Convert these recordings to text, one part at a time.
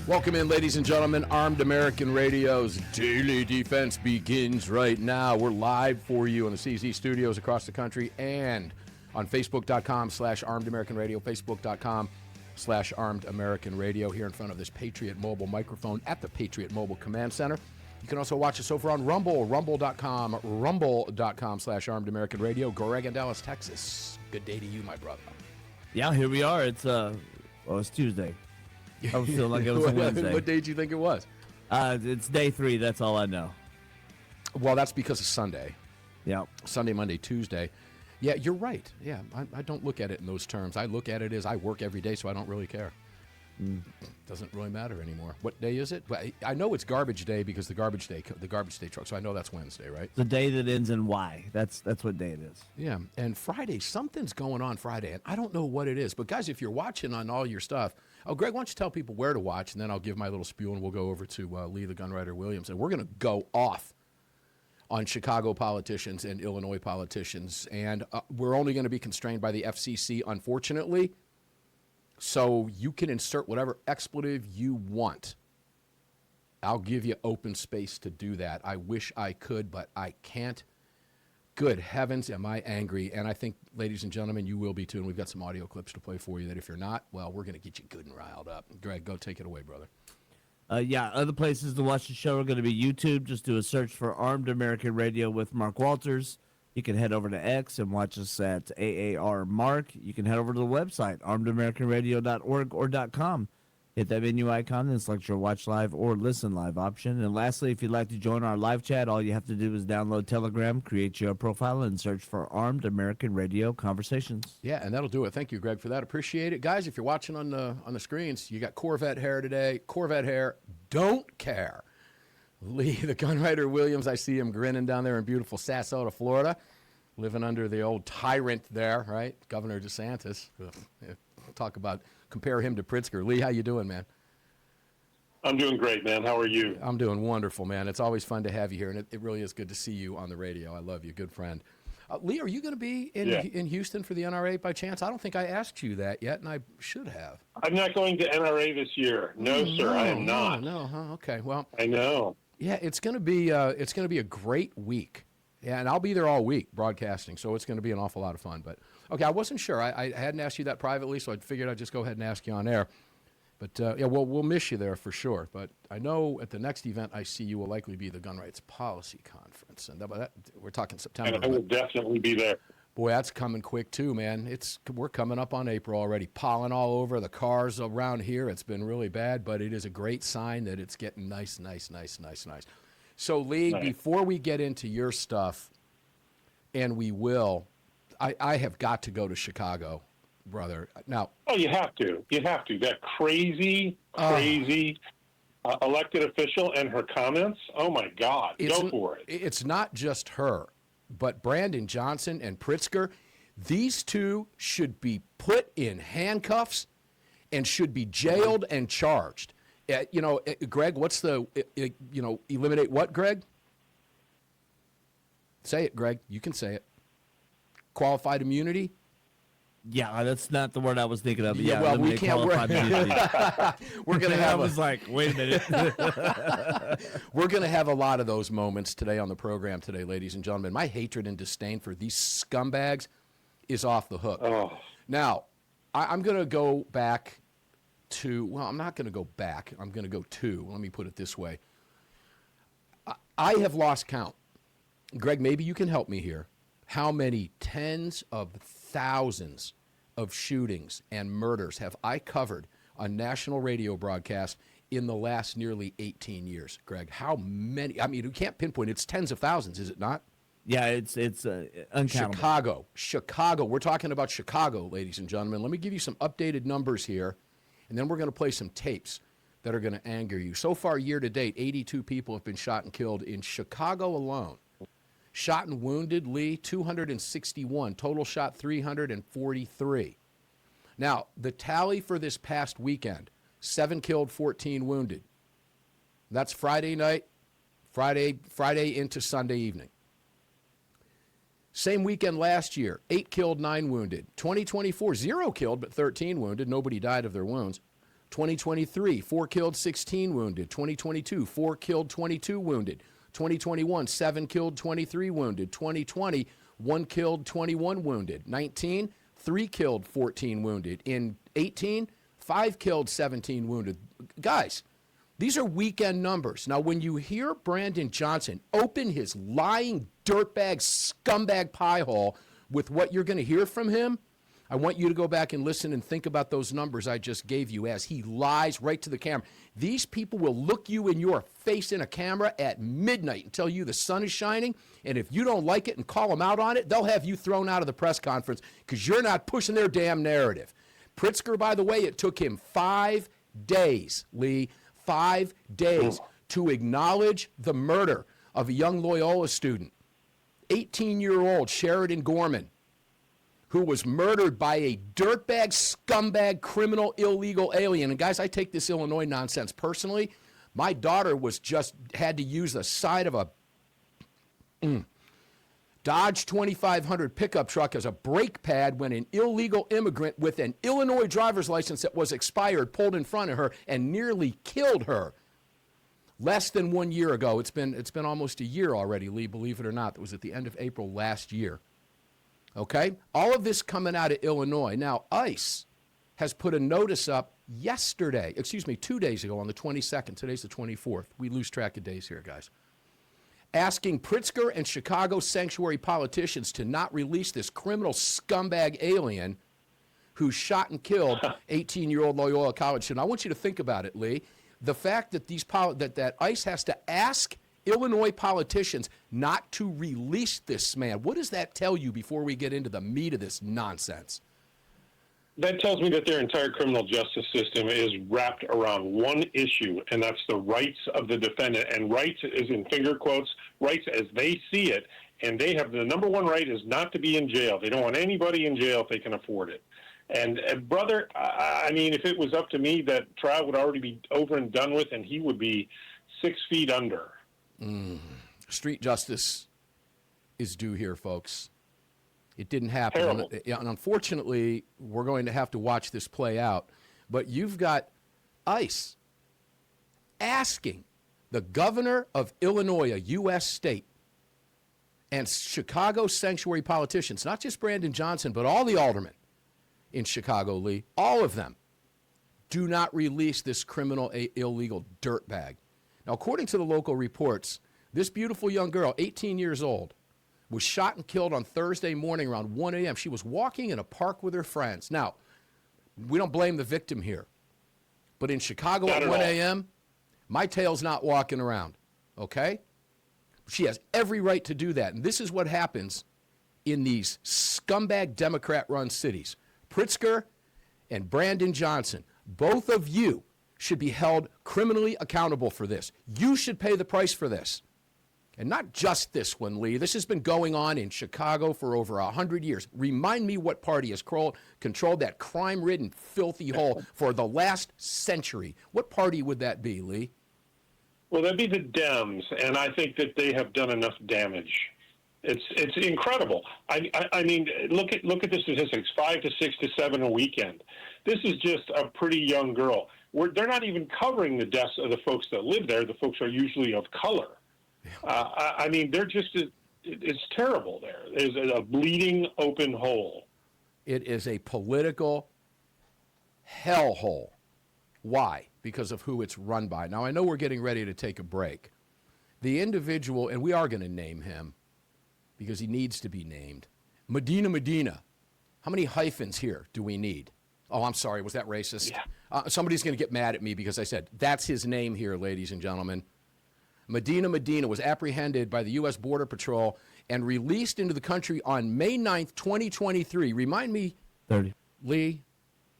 Welcome in, ladies and gentlemen. Armed American Radio's Daily Defense begins right now. We're live for you in the CZ studios across the country and on Facebook.com/Armed American Radio, Facebook.com/Armed American Radio, here in front of this Patriot Mobile microphone at the Patriot Mobile Command Center. You can also watch us over on Rumble, rumble.com/Armed American Radio. Greg in Dallas, Texas. Good day to you, my brother. Yeah, here we are. It's Tuesday. I was feeling like it was a Wednesday. What day did you think it was? It's day 3. That's all I know. Well, that's because of Sunday. Yeah. Sunday, Monday, Tuesday. Yeah, you're right. Yeah, I don't look at it in those terms. I look at it as I work every day, so I don't really care. Doesn't really matter anymore. What day is it? Well, I know it's garbage day because the garbage day truck. So I know that's Wednesday, right? The day that ends in Y. That's what day it is. Yeah, and Friday, something's going on Friday, and I don't know what it is. But guys, if you're watching on all your stuff, Greg, why don't you tell people where to watch, and then I'll give my little spiel, and we'll go over to Lee the Gunwriter Williams, and we're going to go off on Chicago politicians and Illinois politicians, and we're only going to be constrained by the FCC, unfortunately. So you can insert whatever expletive you want. I'll give you open space to do that. I wish I could, but I can't. Good heavens, am I angry? And I think, ladies and gentlemen, you will be too. And we've got some audio clips to play for you that if you're not, well, we're going to get you good and riled up. Greg, go take it away, brother. Other places to watch the show are going to be YouTube. Just do a search for Armed American Radio with Mark Walters. You can head over to X and watch us at AAR Mark. You can head over to the website, armedamericanradio.org or .com. Hit that menu icon and select your watch live or listen live option. And lastly, if you'd like to join our live chat, all you have to do is download Telegram, create your profile, and search for Armed American Radio Conversations. Yeah, and that'll do it. Thank you, Greg, for that. Appreciate it. Guys, if you're watching on the screens, you got Corvette hair today. Corvette hair, don't care. Lee, the Gunwriter Williams, I see him grinning down there in beautiful Sarasota, Florida, living under the old tyrant there, right? Governor DeSantis. Talk about, compare him to Pritzker. Lee, how you doing, man? I'm doing great, man. How are you? I'm doing wonderful, man. It's always fun to have you here, and it really is good to see you on the radio. I love you, good friend. Lee, are you going to be in Houston for the NRA by chance? I don't think I asked you that yet, and I should have. I'm not going to NRA this year. No, sir, I am not. No, huh? Okay, well. I know. Yeah, it's going to be a great week. Yeah, and I'll be there all week broadcasting, so it's going to be an awful lot of fun. But okay, I wasn't sure. I hadn't asked you that privately, so I figured I'd just go ahead and ask you on air. But we'll miss you there for sure. But I know at the next event I see you will likely be the Gun Rights Policy Conference, and we're talking September. And I will definitely be there. Boy, that's coming quick too, man. We're coming up on April already. Pollen all over the cars around here. It's been really bad, but it is a great sign that it's getting nice. So, Lee, before we get into your stuff, and we will, I have got to go to Chicago, brother. Now, you have to. You have to. That crazy elected official and her comments. Oh my God, go for it. It's not just her. But Brandon Johnson and Pritzker, these two should be put in handcuffs and should be jailed and charged. Greg, what's eliminate what, Greg? Say it, Greg. You can say it. Qualified immunity? Yeah, that's not the word I was thinking of. Yeah, well, we can't. We're going to have. I was like, wait a minute. We're going to have a lot of those moments today on the program today, ladies and gentlemen. My hatred and disdain for these scumbags is off the hook. Oh. Now, I'm going to go back to. Well, I'm not going to go back. I'm going to go to. Let me put it this way. I have lost count. Greg, maybe you can help me here. How many tens of thousands of shootings and murders have I covered on national radio broadcasts in the last nearly 18 years, Greg? How many? I mean, you can't pinpoint. It's tens of thousands, is it not? Yeah, it's uncountable. Chicago. We're talking about Chicago, ladies and gentlemen. Let me give you some updated numbers here, and then we're going to play some tapes that are going to anger you. So far, year to date, 82 people have been shot and killed in Chicago alone. Shot and wounded, Lee, 261. Total shot, 343. Now, the tally for this past weekend, 7 killed, 14 wounded. That's Friday night, Friday into Sunday evening. Same weekend last year, 8 killed, 9 wounded. 2024, 0 killed, but 13 wounded. Nobody died of their wounds. 2023, 4 killed, 16 wounded. 2022, 4 killed, 22 wounded. 2021, 7 killed, 23 wounded. 2020, 1 killed, 21 wounded. 19, 3 killed, 14 wounded. In 18, 5 killed, 17 wounded. Guys, these are weekend numbers. Now, when you hear Brandon Johnson open his lying dirtbag, scumbag pie hole with what you're going to hear from him, I want you to go back and listen and think about those numbers I just gave you as he lies right to the camera. These people will look you in your face in a camera at midnight and tell you the sun is shining, and if you don't like it and call them out on it, they'll have you thrown out of the press conference because you're not pushing their damn narrative. Pritzker, by the way, it took him 5 days, Lee, 5 days to acknowledge the murder of a young Loyola student, 18-year-old Sheridan Gorman, who was murdered by a dirtbag, scumbag, criminal, illegal alien. And guys, I take this Illinois nonsense personally. My daughter had to use the side of a Dodge 2500 pickup truck as a brake pad when an illegal immigrant with an Illinois driver's license that was expired pulled in front of her and nearly killed her. Less than 1 year ago. It's been almost a year already, Lee, believe it or not. It was at the end of April last year. Okay? All of this coming out of Illinois. Now, ICE has put a notice up 2 days ago on the 22nd. Today's the 24th. We lose track of days here, guys. Asking Pritzker and Chicago sanctuary politicians to not release this criminal scumbag alien who shot and killed 18-year-old Loyola College student. I want you to think about it, Lee. The fact that that ICE has to ask Illinois politicians not to release this man. What does that tell you before we get into the meat of this nonsense? That tells me that their entire criminal justice system is wrapped around one issue, and that's the rights of the defendant. And rights is in finger quotes, rights as they see it. And they have the number one right is not to be in jail. They don't want anybody in jail if they can afford it. And brother, I mean, if it was up to me, that trial would already be over and done with, and he would be 6 feet under. Street justice is due here, folks. It didn't happen. Terrible. And unfortunately, we're going to have to watch this play out. But you've got ICE asking the governor of Illinois, a U.S. state, and Chicago sanctuary politicians, not just Brandon Johnson, but all the aldermen in Chicago, Lee, all of them, do not release this criminal, illegal dirtbag. Now, according to the local reports, this beautiful young girl, 18 years old, was shot and killed on Thursday morning around 1 a.m. She was walking in a park with her friends. Now, we don't blame the victim here, but in Chicago at 1 a.m., my tail's not walking around, okay? She has every right to do that, and this is what happens in these scumbag Democrat-run cities. Pritzker and Brandon Johnson, both of you should be held criminally accountable for this. You should pay the price for this. And not just this one, Lee. This has been going on in Chicago for over 100 years. Remind me what party has controlled that crime-ridden, filthy hole for the last century. What party would that be, Lee? Well, that'd be the Dems, and I think that they have done enough damage. It's incredible. I mean, look at the statistics: 5 to 6 to 7 a weekend. This is just a pretty young girl. They're not even covering the deaths of the folks that live there. The folks are usually of color. I mean, it's terrible there. There's a bleeding open hole. It is a political hellhole. Why? Because of who it's run by. Now, I know we're getting ready to take a break. The individual, and we are going to name him because he needs to be named, Medina. How many hyphens here do we need? Oh, I'm sorry. Was that racist? Yeah. Somebody's going to get mad at me because I said that's his name here, ladies and gentlemen. Medina was apprehended by the U.S. Border Patrol and released into the country on May 9th, 2023. Remind me, 30. Lee,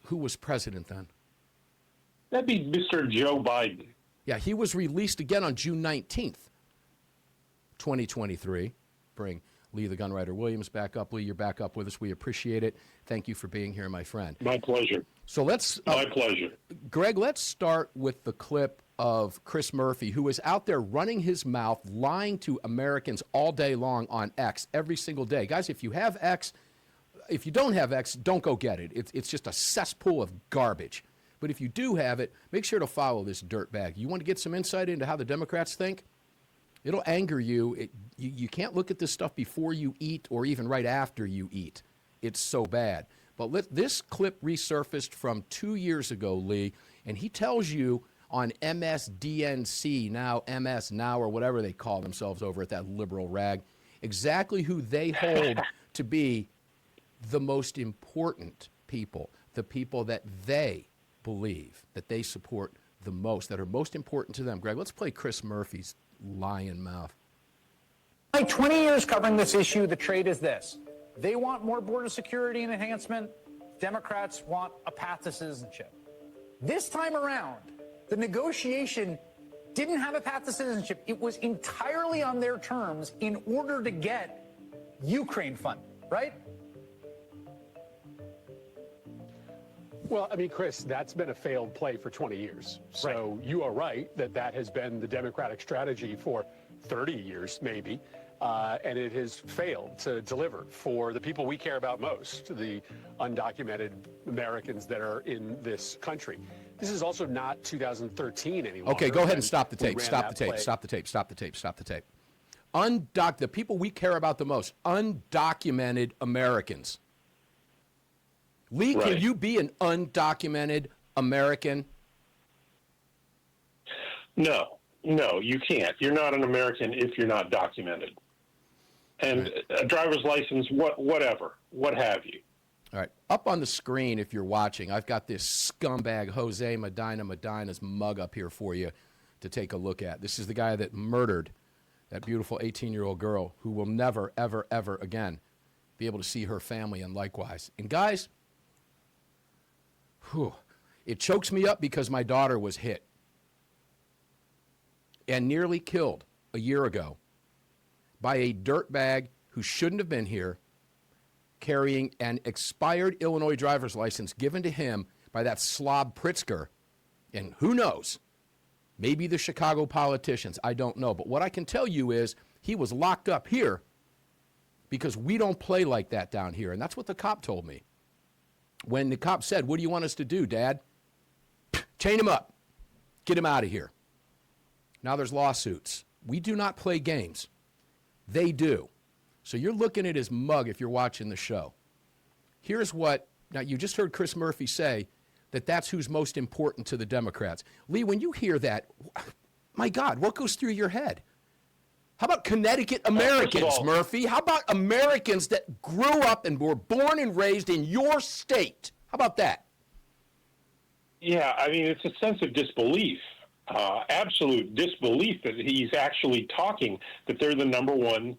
who was president then? That'd be Mr. Joe Biden. Yeah, he was released again on June 19th, 2023. Bring Lee the Gunwriter Williams back up. Lee, you're back up with us. We appreciate it. Thank you for being here, my friend. My pleasure. So My pleasure. Greg, let's start with the clip of Chris Murphy, who is out there running his mouth, lying to Americans all day long on X, every single day. Guys, if you have X, if you don't have X, don't go get it. It's just a cesspool of garbage. But if you do have it, make sure to follow this dirtbag. You want to get some insight into how the Democrats think? It'll anger you. You can't look at this stuff before you eat or even right after you eat. It's so bad. But this clip resurfaced from 2 years ago, Lee, and he tells you on MSDNC, now MS Now, or whatever they call themselves over at that liberal rag, exactly who they hold to be the most important people, the people that they believe, that they support the most, that are most important to them. Greg, let's play Chris Murphy's lion mouth. My 20 years covering this issue, the trade is this. They want more border security and enhancement. Democrats want a path to citizenship. This time around, the negotiation didn't have a path to citizenship. It was entirely on their terms in order to get Ukraine funded, right? Well, I mean, Chris, that's been a failed play for 20 years. So you are right that has been the Democratic strategy for 30 years, maybe. And it has failed to deliver for the people we care about most, the undocumented Americans that are in this country. This is also not 2013 anymore. Okay, go ahead and stop the tape. Stop the tape. Stop the tape. Stop the tape. Stop the tape. The people we care about the most, undocumented Americans. Lee, Right. can you be an undocumented American? No, you can't. You're not an American if you're not documented. And a driver's license, whatever, what have you. All right. Up on the screen, if you're watching, I've got this scumbag Jose Medina's mug up here for you to take a look at. This is the guy that murdered that beautiful 18-year-old girl who will never, ever, ever again be able to see her family and likewise. And guys, it chokes me up because my daughter was hit and nearly killed a year ago by a dirtbag who shouldn't have been here, carrying an expired Illinois driver's license given to him by that slob Pritzker. And who knows, maybe the Chicago politicians, I don't know. But what I can tell you is he was locked up here because we don't play like that down here. And that's what the cop told me. When the cop said, "What do you want us to do, Dad?" Chain him up. Get him out of here. Now there's lawsuits. We do not play games. They do. So you're looking at his mug if you're watching the show. Here's what, now you just heard Chris Murphy say that that's who's most important to the Democrats. Lee, when you hear that, my God, what goes through your head? How about Connecticut Americans, Murphy? How about Americans that grew up and were born and raised in your state? How about that? Yeah, I mean, it's a sense of disbelief, absolute disbelief that he's actually talking, that they're the number one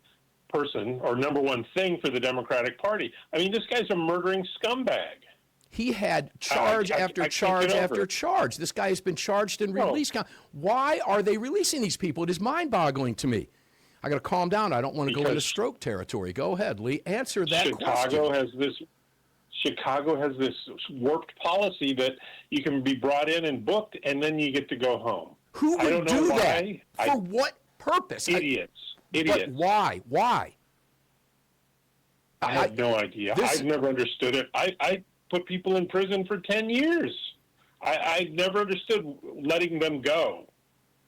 person or number one thing for the Democratic Party. I mean, this guy's a murdering scumbag. He had charge after charge after charge. This guy has been charged and released. Why are they releasing these people? It is mind-boggling to me. I got to calm down. I don't want to go into stroke territory. Go ahead, Lee. Answer that question. Chicago has this warped policy that you can be brought in and booked, and then you get to go home. Who would do that? For what purpose? Idiots. But why? Why? I have no idea. I've never understood it. I put people in prison for 10 years. I never understood letting them go.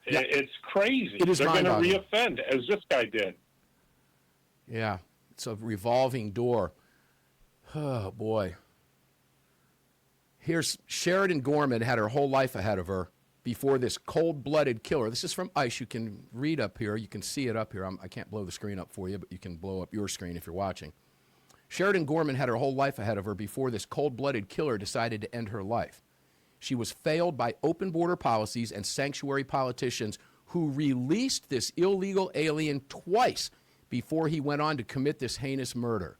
Yeah. It's crazy. They're going to reoffend, as this guy did. Yeah, it's a revolving door. Oh, boy. Here's Sheridan Gorman had her whole life ahead of her before this cold-blooded killer. This is from ICE. You can read up here. You can see it up here. I can't blow the screen up for you, but you can blow up your screen if you're watching. Sheridan Gorman had her whole life ahead of her before this cold-blooded killer decided to end her life. She was failed by open border policies and sanctuary politicians who released this illegal alien twice before he went on to commit this heinous murder.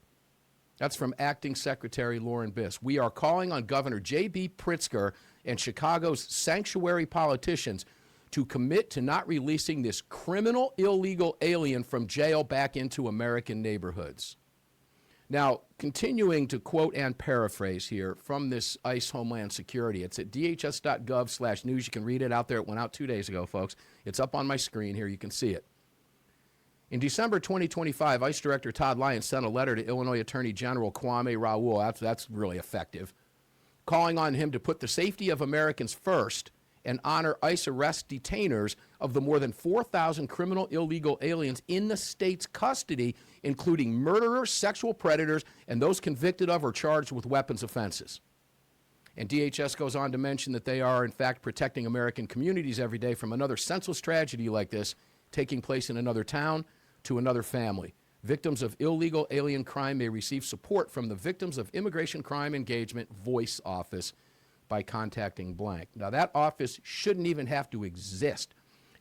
That's from Acting Secretary Lauren Biss. We are calling on Governor J.B. Pritzker and Chicago's sanctuary politicians to commit to not releasing this criminal illegal alien from jail back into American neighborhoods. Now, continuing to quote and paraphrase here from this ICE Homeland Security, it's at dhs.gov/news. You can read it out there. It went out 2 days ago, folks. It's up on my screen here. You can see it. In December 2025, ICE Director Todd Lyons sent a letter to Illinois Attorney General Kwame Raoul. That's really effective. calling on him to put the safety of Americans first and honor ICE arrest detainers of the more than 4,000 criminal illegal aliens in the state's custody, including murderers, sexual predators, and those convicted of or charged with weapons offenses. And DHS goes on to mention that they are, in fact, protecting American communities every day from another senseless tragedy like this taking place in another town to another family. Victims of illegal alien crime may receive support from the Victims of Immigration Crime Engagement Voice Office by contacting blank. Now, that office shouldn't even have to exist.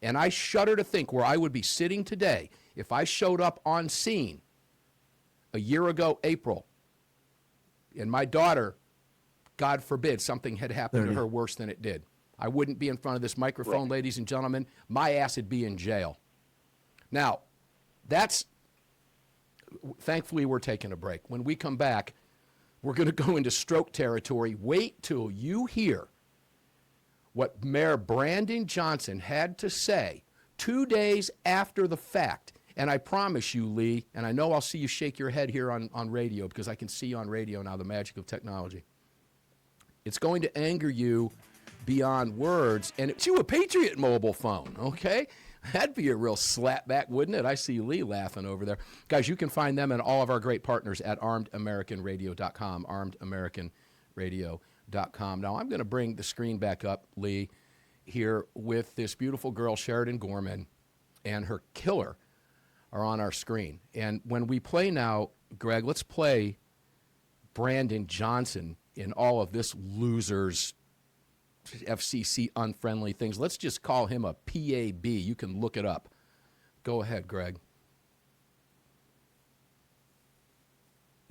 And I shudder to think where I would be sitting today if I showed up on scene a year ago, April, and my daughter, God forbid, something had happened to her worse than it did. I wouldn't be in front of this microphone, ladies and gentlemen. My ass would be in jail. Now, thankfully, we're taking a break. When we come back, we're going to go into stroke territory. Wait till you hear what Mayor Brandon Johnson had to say 2 days after the fact. And I promise you, Lee, and I know I'll see you shake your head here on radio because I can see you on radio now, the magic of technology. It's going to anger you beyond words, and it's you a Patriot mobile phone, okay? That'd be a real slapback, wouldn't it? I see Lee laughing over there. Guys, you can find them and all of our great partners at armedamericanradio.com, armedamericanradio.com. Now, I'm going to bring the screen back up, Lee, here with this beautiful girl, Sheridan Gorman, and her killer are on our screen. And when we play now, Greg, let's play Brandon Johnson in all of this loser's FCC unfriendly things. Let's just call him a PAB. You can look it up. Go ahead, Greg.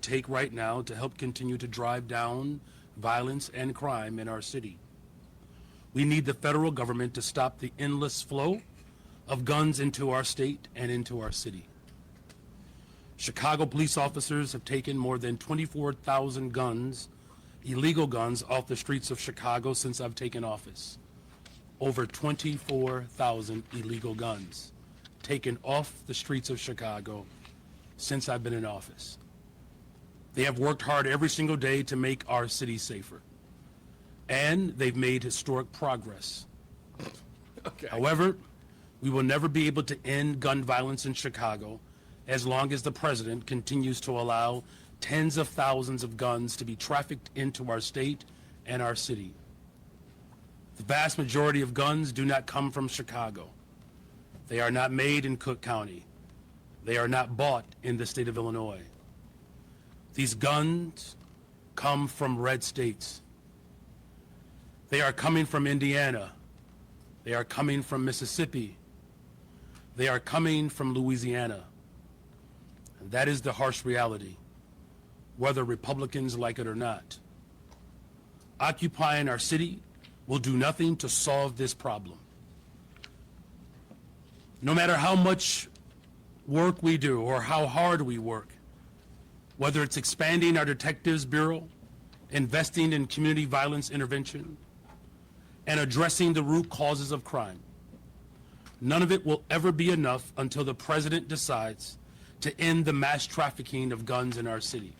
Take right now to help continue to drive down violence and crime in our city. We need the federal government to stop the endless flow of guns into our state and into our city. Chicago police officers have taken more than 24,000 guns, illegal guns, off the streets of Chicago since I've taken office. Over 24,000 illegal guns taken off the streets of Chicago since I've been in office. They have worked hard every single day to make our city safer, and they've made historic progress. Okay. However, we will never be able to end gun violence in Chicago as long as the president continues to allow tens of thousands of guns to be trafficked into our state and our city. The vast majority of guns do not come from Chicago. They are not made in Cook County. They are not bought in the state of Illinois. These guns come from red states. They are coming from Indiana. They are coming from Mississippi. They are coming from Louisiana. And that is the harsh reality, whether Republicans like it or not. Occupying our city will do nothing to solve this problem. No matter how much work we do or how hard we work, whether it's expanding our Detectives Bureau, investing in community violence intervention, and addressing the root causes of crime, none of it will ever be enough until the president decides to end the mass trafficking of guns in our city.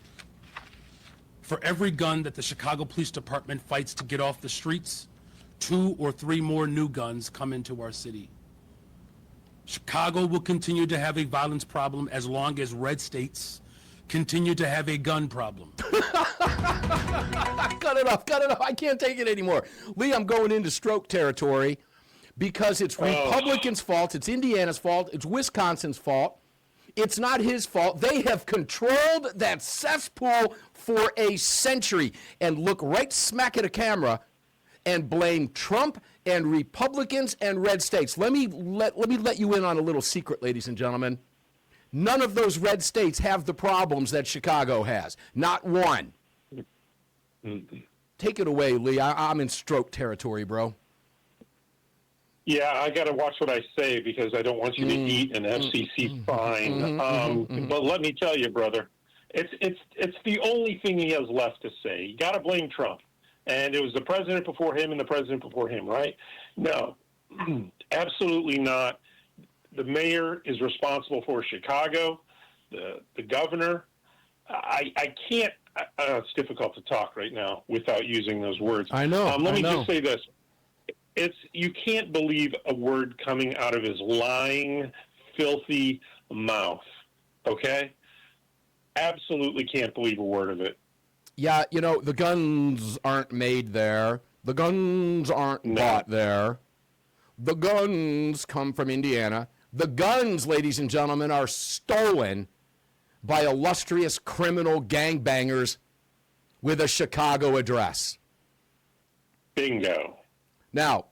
For every gun that the Chicago Police Department fights to get off the streets, 2 or 3 more new guns come into our city. Chicago will continue to have a violence problem as long as red states continue to have a gun problem. Cut it off. I can't take it anymore. Lee, I'm going into stroke territory because it's Republicans' fault, it's Indiana's fault, it's Wisconsin's fault. It's not his fault. They have controlled that cesspool for a century. And look right smack at a camera and blame Trump and Republicans and red states. Let me let you in on a little secret, ladies and gentlemen. None of those red states have the problems that Chicago has. Not one. Take it away, Lee. I'm in stroke territory, bro. Yeah, I got to watch what I say because I don't want you to eat an FCC fine. But let me tell you, brother, it's the only thing he has left to say. You got to blame Trump, and it was the president before him and the president before him, right? No, absolutely not. The mayor is responsible for Chicago. The governor. I it's difficult to talk right now without using those words. I know. Let me I know. just say this. You can't believe a word coming out of his lying, filthy mouth, okay? Absolutely can't believe a word of it. Yeah, you know, the guns aren't made there. The guns aren't bought there. The guns come from Indiana. The guns, ladies and gentlemen, are stolen by illustrious criminal gangbangers with a Chicago address. Bingo. Now,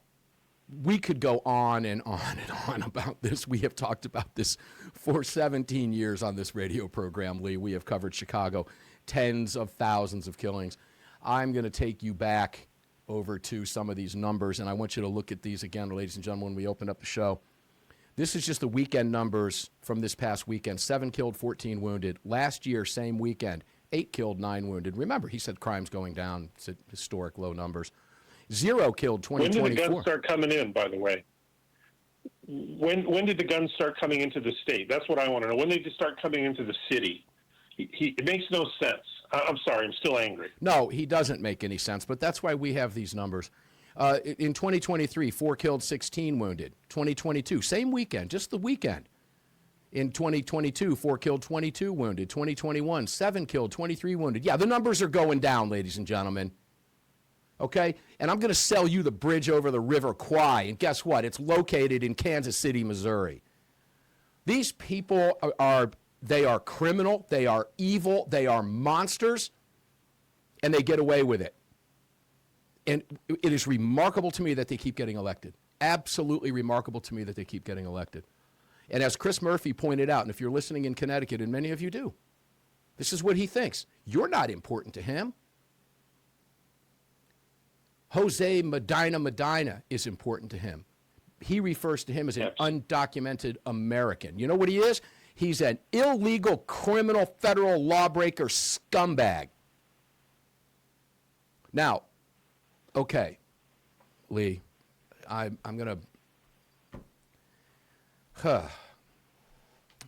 we could go on and on and on about this. We have talked about this for 17 years on this radio program, Lee. We have covered Chicago, tens of thousands of killings. I'm going to take you back over to some of these numbers, and I want you to look at these again, ladies and gentlemen, when we open up the show. This is just the weekend numbers from this past weekend. 7 killed, 14 wounded. Last year, same weekend, 8 killed, 9 wounded. Remember, he said crime's going down. It's at historic low numbers. 0 killed, 2024. When did the guns start coming in, by the way? When did the guns start coming into the state? That's what I want to know. When did they start coming into the city? It makes no sense. I'm sorry. I'm still angry. No, he doesn't make any sense, but that's why we have these numbers. In 2023, 4 killed, 16 wounded. 2022, same weekend, just the weekend. In 2022, 4 killed, 22 wounded. 2021, 7 killed, 23 wounded. Yeah, the numbers are going down, ladies and gentlemen. Okay? And I'm going to sell you the bridge over the River Kwai. And guess what? It's located in Kansas City, Missouri. These people they are criminal. They are evil. They are monsters. And they get away with it. And it is remarkable to me that they keep getting elected. Absolutely remarkable to me that they keep getting elected. And as Chris Murphy pointed out, and if you're listening in Connecticut, and many of you do, this is what he thinks. You're not important to him. Jose Medina is important to him. He refers to him as an undocumented American. You know what he is? He's an illegal criminal federal lawbreaker scumbag. Now, okay, Lee, I'm going to...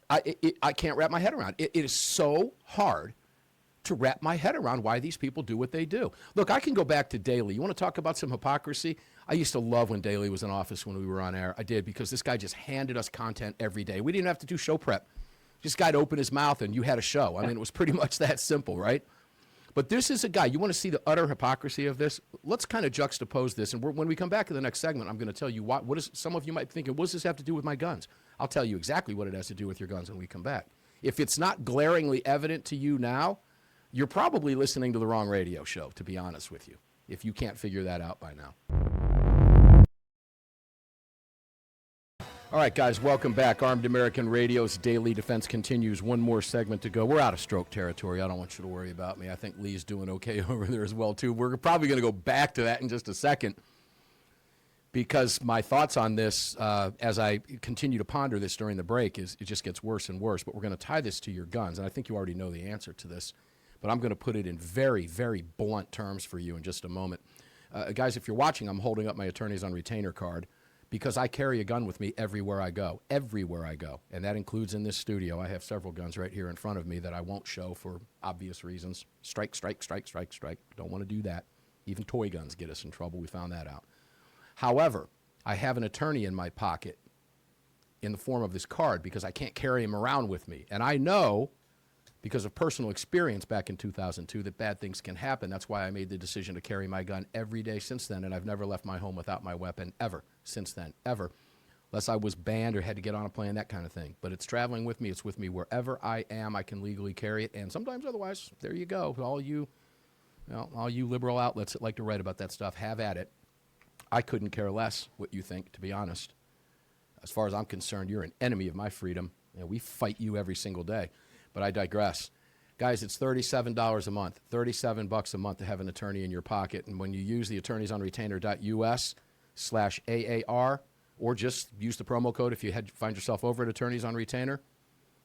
I can't wrap my head around it. It is so hard to wrap my head around why these people do what they do. Look, I can go back to Daley. You want to talk about some hypocrisy? I used to love when Daley was in office when we were on air. I did, because this guy just handed us content every day. We didn't have to do show prep. This guy'd open his mouth and you had a show. I mean, it was pretty much that simple, right? But this is a guy, you want to see the utter hypocrisy of this? Let's kind of juxtapose this. And when we come back to the next segment, I'm going to tell you what is, some of you might be thinking, what does this have to do with my guns? I'll tell you exactly what it has to do with your guns when we come back. If it's not glaringly evident to you now, you're probably listening to the wrong radio show, to be honest with you, if you can't figure that out by now. All right, guys, welcome back. Armed American Radio's Daily Defense continues. One more segment to go. We're out of stroke territory. I don't want you to worry about me. I think Lee's doing okay over there as well, too. We're probably going to go back to that in just a second, because my thoughts on this, as I continue to ponder this during the break, is it just gets worse and worse. But we're going to tie this to your guns, and I think you already know the answer to this. But I'm going to put it in very, very blunt terms for you in just a moment. Guys, if you're watching, I'm holding up my attorneys on retainer card, because I carry a gun with me everywhere I go, and that includes in this studio. I have several guns right here in front of me that I won't show for obvious reasons. Strike, strike, strike, strike, strike. Don't want to do that. Even toy guns get us in trouble. We found that out. However, I have an attorney in my pocket in the form of this card, because I can't carry him around with me. And I know, because of personal experience back in 2002, that bad things can happen. That's why I made the decision to carry my gun every day since then, and I've never left my home without my weapon ever since then, ever, unless I was banned or had to get on a plane, that kind of thing. But it's traveling with me. It's with me wherever I am. I can legally carry it, and sometimes otherwise. There you go. All you liberal outlets that like to write about that stuff, have at it. I couldn't care less what you think, to be honest. As far as I'm concerned, you're an enemy of my freedom, and we fight you every single day. But I digress. Guys, it's $37 a month, $37 a month to have an attorney in your pocket. And when you use the attorneysonretainer.us/AAR, or just use the promo code if you find yourself over at Attorneys on Retainer,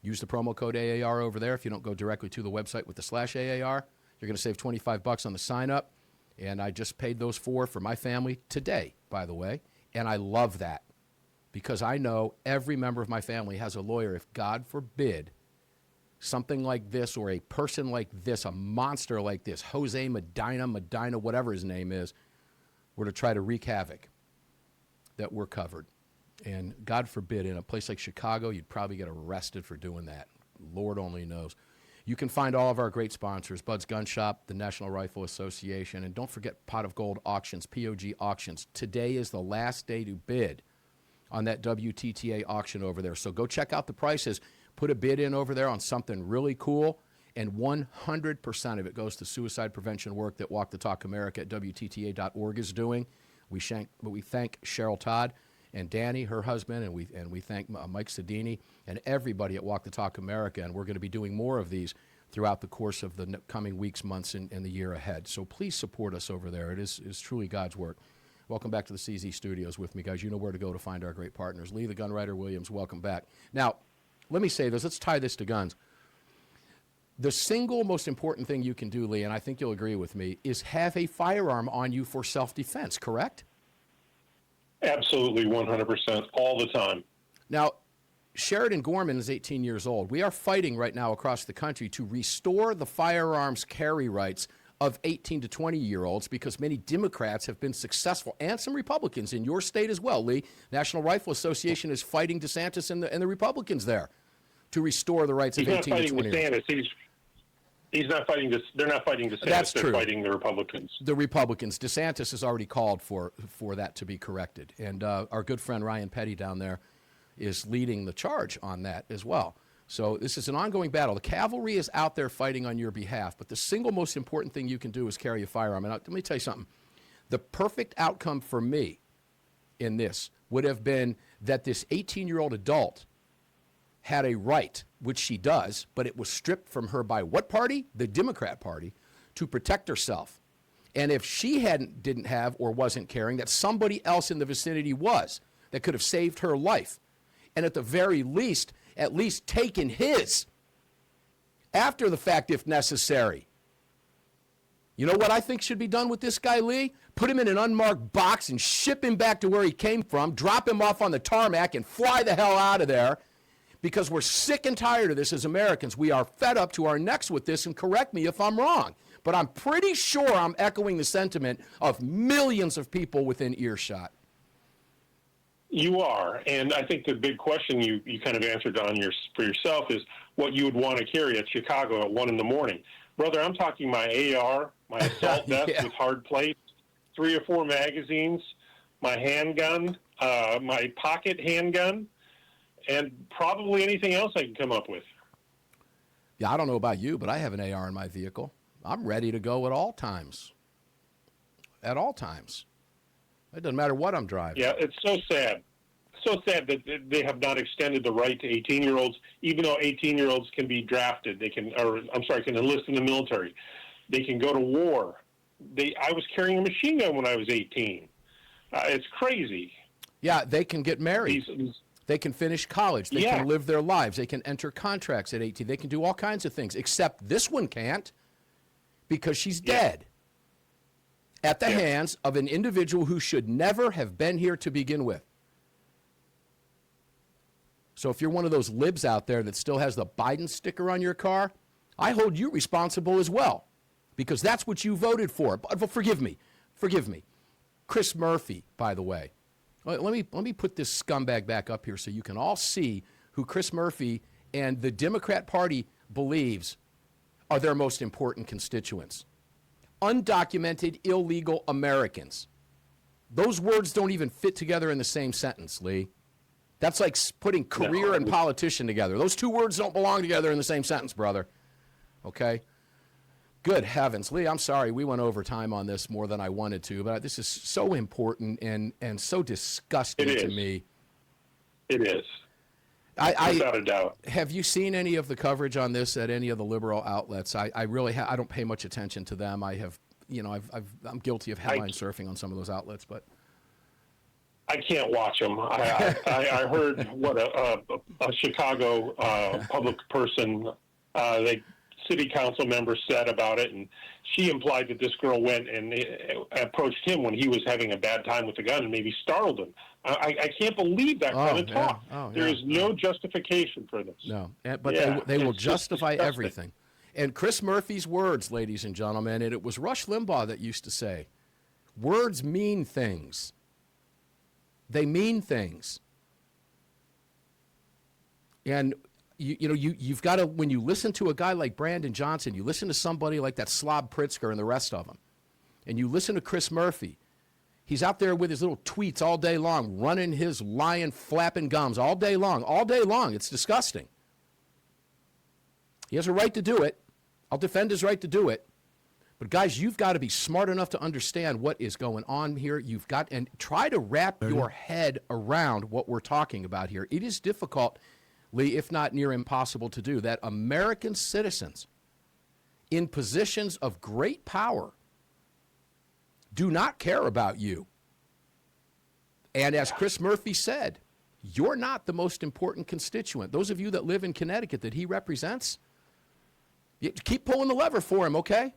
use the promo code AAR over there. If you don't go directly to the website with the /AAR, you're going to save $25 on the sign up. And I just paid those for my family today, by the way. And I love that, because I know every member of my family has a lawyer if, God forbid, something like this or a person like this, a monster like this, Jose Medina, whatever his name is, were to try to wreak havoc, that we're covered. And God forbid, in a place like Chicago, you'd probably get arrested for doing that. Lord only knows. You can find all of our great sponsors, Bud's Gun Shop, the National Rifle Association, and don't forget Pot of Gold Auctions, POG Auctions. Today is the last day to bid on that WTTA auction over there. So go check out the prices. Put a bid in over there on something really cool, and 100% of it goes to suicide prevention work that Walk the Talk America at WTTA.org is doing. We thank Cheryl Todd and Danny, her husband, and we thank Mike Sedini and everybody at Walk the Talk America, and we're going to be doing more of these throughout the course of the coming weeks, months, and the year ahead. So please support us over there. It is truly God's work. Welcome back to the CZ Studios with me, guys. You know where to go to find our great partners. Lee, the Gunwriter Williams, welcome back. Now, let me say this. Let's tie this to guns. The single most important thing you can do, Lee, and I think you'll agree with me, is have a firearm on you for self-defense, correct? Absolutely, 100%, all the time. Now, Sheridan Gorman is 18 years old. We are fighting right now across the country to restore the firearms carry rights of 18 to 20-year-olds because many Democrats have been successful, and some Republicans in your state as well, Lee. National Rifle Association is fighting DeSantis and the Republicans there to restore the rights of 18 to 20-year-olds. He's not fighting this. They're not fighting DeSantis. That's true. They're fighting the Republicans. The Republicans. DeSantis has already called for that to be corrected. And our good friend Ryan Petty down there is leading the charge on that as well. So this is an ongoing battle. The cavalry is out there fighting on your behalf, but the single most important thing you can do is carry a firearm. And let me tell you something. The perfect outcome for me in this would have been that this 18-year-old adult had a right, which she does, but it was stripped from her by what party? The Democrat Party, to protect herself. And if she didn't have or wasn't carrying, that somebody else in the vicinity was, that could have saved her life. And at the very least, at least taken his after the fact if necessary. You know what I think should be done with this guy, Lee? Put him in an unmarked box and ship him back to where he came from, drop him off on the tarmac and fly the hell out of there. Because we're sick and tired of this as Americans. We are fed up to our necks with this, and correct me if I'm wrong. But I'm pretty sure I'm echoing the sentiment of millions of people within earshot. You are, and I think the big question you kind of answered for yourself is what you would want to carry at Chicago at 1 a.m. Brother, I'm talking my AR, my assault vest with hard plates, 3 or 4 magazines, my handgun, my pocket handgun, and probably anything else I can come up with. Yeah, I don't know about you, but I have an AR in my vehicle. I'm ready to go at all times. At all times. It doesn't matter what I'm driving. Yeah, it's so sad. So sad that they have not extended the right to 18-year-olds, even though 18-year-olds can be drafted. Can enlist in the military. They can go to war. I was carrying a machine gun when I was 18. It's crazy. Yeah, they can get married. They can finish college. They can live their lives. They can enter contracts at 18. They can do all kinds of things, except this one can't because she's dead at the hands of an individual who should never have been here to begin with. So if you're one of those libs out there that still has the Biden sticker on your car, I hold you responsible as well because that's what you voted for. But forgive me. Chris Murphy, by the way. Let me put this scumbag back up here so you can all see who Chris Murphy and the Democrat Party believes are their most important constituents. Undocumented, illegal Americans. Those words don't even fit together in the same sentence, Lee. That's like putting career and politician together. Those two words don't belong together in the same sentence, brother. Okay? Good heavens. Lee, I'm sorry we went over time on this more than I wanted to, but this is so important and so disgusting to me. It is. Without a doubt. Have you seen any of the coverage on this at any of the liberal outlets? I really I don't pay much attention to them. I'm guilty of headline surfing on some of those outlets, but I can't watch them. I heard what a Chicago public person, they city council member said about it, and she implied that this girl went and approached him when he was having a bad time with the gun and maybe startled him. I can't believe that kind of talk. There is no justification for this. No, but they will justify everything. And Chris Murphy's words, ladies and gentlemen, and it was Rush Limbaugh that used to say, words mean things. They mean things. And you've got to, when you listen to a guy like Brandon Johnson, you listen to somebody like that Slob Pritzker and the rest of them, and you listen to Chris Murphy, he's out there with his little tweets all day long, running his lion flapping gums all day long. It's disgusting. He has a right to do it. I'll defend his right to do it. But guys, you've got to be smart enough to understand what is going on here. You've got, and try to wrap your head around what we're talking about here. It is difficult, Lee, if not near impossible to do, that American citizens in positions of great power do not care about you. And as Chris Murphy said, you're not the most important constituent. Those of you that live in Connecticut that he represents, keep pulling the lever for him, okay?